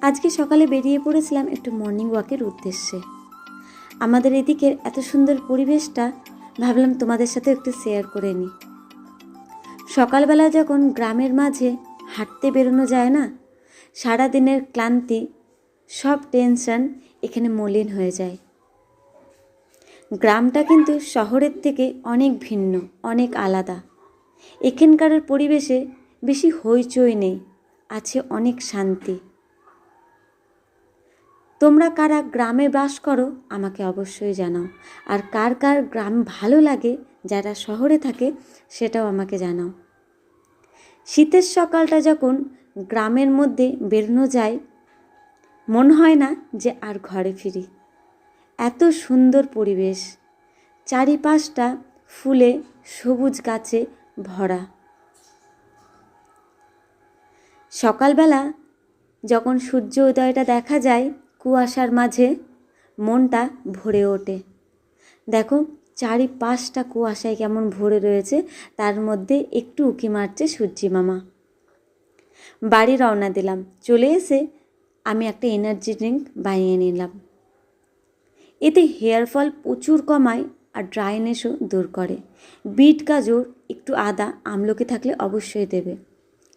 আজকে সকালে বেরিয়ে পড়েছিলাম একটু মর্নিং ওয়াকের উদ্দেশ্যে। আমাদের এদিকের এত সুন্দর পরিবেশটা ভাবলাম তোমাদের সাথে একটু শেয়ার করে নিই। সকালবেলা যখন গ্রামের মাঝে হাঁটতে বেরোনো যায় না, সারা দিনের ক্লান্তি, সব টেনশন এখানে মলিন হয়ে যায়। গ্রামটা কিন্তু শহরের থেকে অনেক ভিন্ন, অনেক আলাদা। এখানকার পরিবেশে বেশি হইচই নেই, আছে অনেক শান্তি। তোমরা কারা গ্রামে বাস করো আমাকে অবশ্যই জানাও, আর কার কার গ্রাম ভালো লাগে যারা শহরে থাকে সেটাও আমাকে জানাও। শীতের সকালটা যখন গ্রামের মধ্যে বেরোনো যায়, মন হয় না যে আর ঘরে ফিরি। এত সুন্দর পরিবেশ, চারিপাশটা ফুলে সবুজ গাছে ভরা। সকালবেলা যখন সূর্য উদয়টা দেখা যায় কুয়াশার মাঝে, মনটা ভরে ওঠে। দেখো চারিপাশটা কুয়াশায় কেমন ভরে রয়েছে, তার মধ্যে একটু উঁকি মারছে সূর্যি মামা। বাড়ি রওনা দিলাম। চলে এসে আমি একটা এনার্জি ড্রিঙ্ক বানিয়ে নিলাম। এতে হেয়ার ফল প্রচুর কমায় আর ড্রাইনেসও দূর করে। বিট গাজর, একটু আদা, আমলকি থাকলে অবশ্যই দেবে,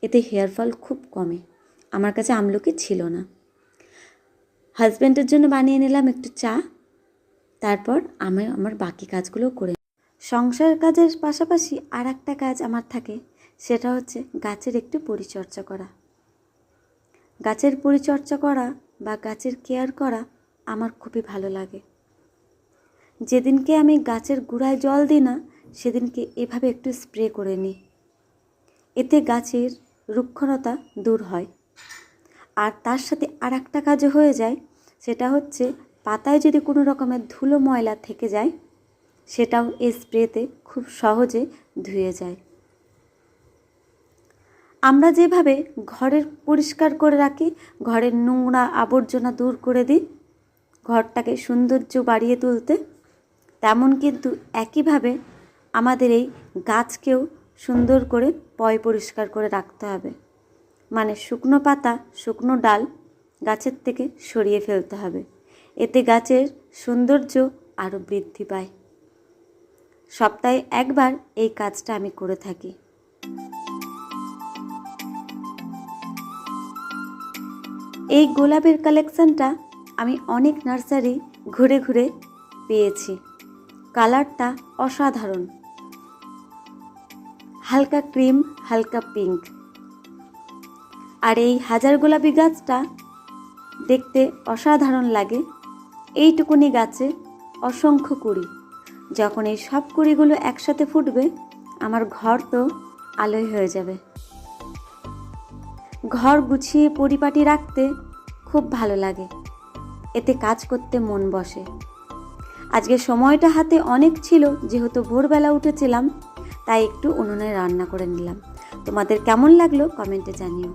এতে হেয়ার ফল খুব কমে। আমার কাছে আমলকি ছিল না। হাজব্যান্ডের জন্য বানিয়ে নিলাম একটু চা। তারপর আমি আমার বাকি কাজগুলো করে। সংসার কাজের পাশাপাশি আর একটা কাজ আমার থাকে, সেটা হচ্ছে গাছের একটু পরিচর্যা করা। গাছের পরিচর্যা করা বা গাছের কেয়ার করা আমার খুবই ভালো লাগে। যেদিনকে আমি গাছের গোড়ায় জল দিই না, সেদিনকে এভাবে একটু স্প্রে করে নিই। এতে গাছের রুক্ষণতা দূর হয়। আর তার সাথে আর একটা কাজও হয়ে যায়, সেটা হচ্ছে পাতায় যদি কোনো রকমের ধুলো ময়লা থেকে যায়, সেটাও এই স্প্রেতে খুব সহজে ধুয়ে যায়। আমরা যেভাবে ঘরের পরিষ্কার করে রাখি, ঘরের নোংরা আবর্জনা দূর করে দিই ঘরটাকে সৌন্দর্য বাড়িয়ে তুলতে, তেমন কিন্তু একইভাবে আমাদের এই গাছকেও সুন্দর করে পরিষ্কার করে রাখতে হবে। মানে শুকনো পাতা, শুকনো ডাল গাছের থেকে সরিয়ে ফেলতে হবে। এতে গাছের সৌন্দর্য আরও বৃদ্ধি পায়। সপ্তাহে একবার এই কাজটা আমি করে থাকি। এই গোলাপের কালেকশানটা আমি অনেক নার্সারি ঘুরে ঘুরে পেয়েছি। কালারটা অসাধারণ, হালকা ক্রিম, হালকা পিঙ্ক। আর এই হাজার গোলাপি গাছটা দেখতে অসাধারণ লাগে। এইটুকুনি গাছে অসংখ্য কুড়ি। যখন এই সব কুড়িগুলো একসাথে ফুটবে, আমার ঘর তো আলোয় হয়ে যাবে। ঘর গুছিয়ে পরিপাটি রাখতে খুব ভালো লাগে, এতে কাজ করতে মন বসে। আজকে সময়টা হাতে অনেক ছিল, যেহেতু ভোরবেলা উঠেছিলাম, তাই একটু উনুনে রান্না করে নিলাম। তোমাদের কেমন লাগলো কমেন্টে জানিও।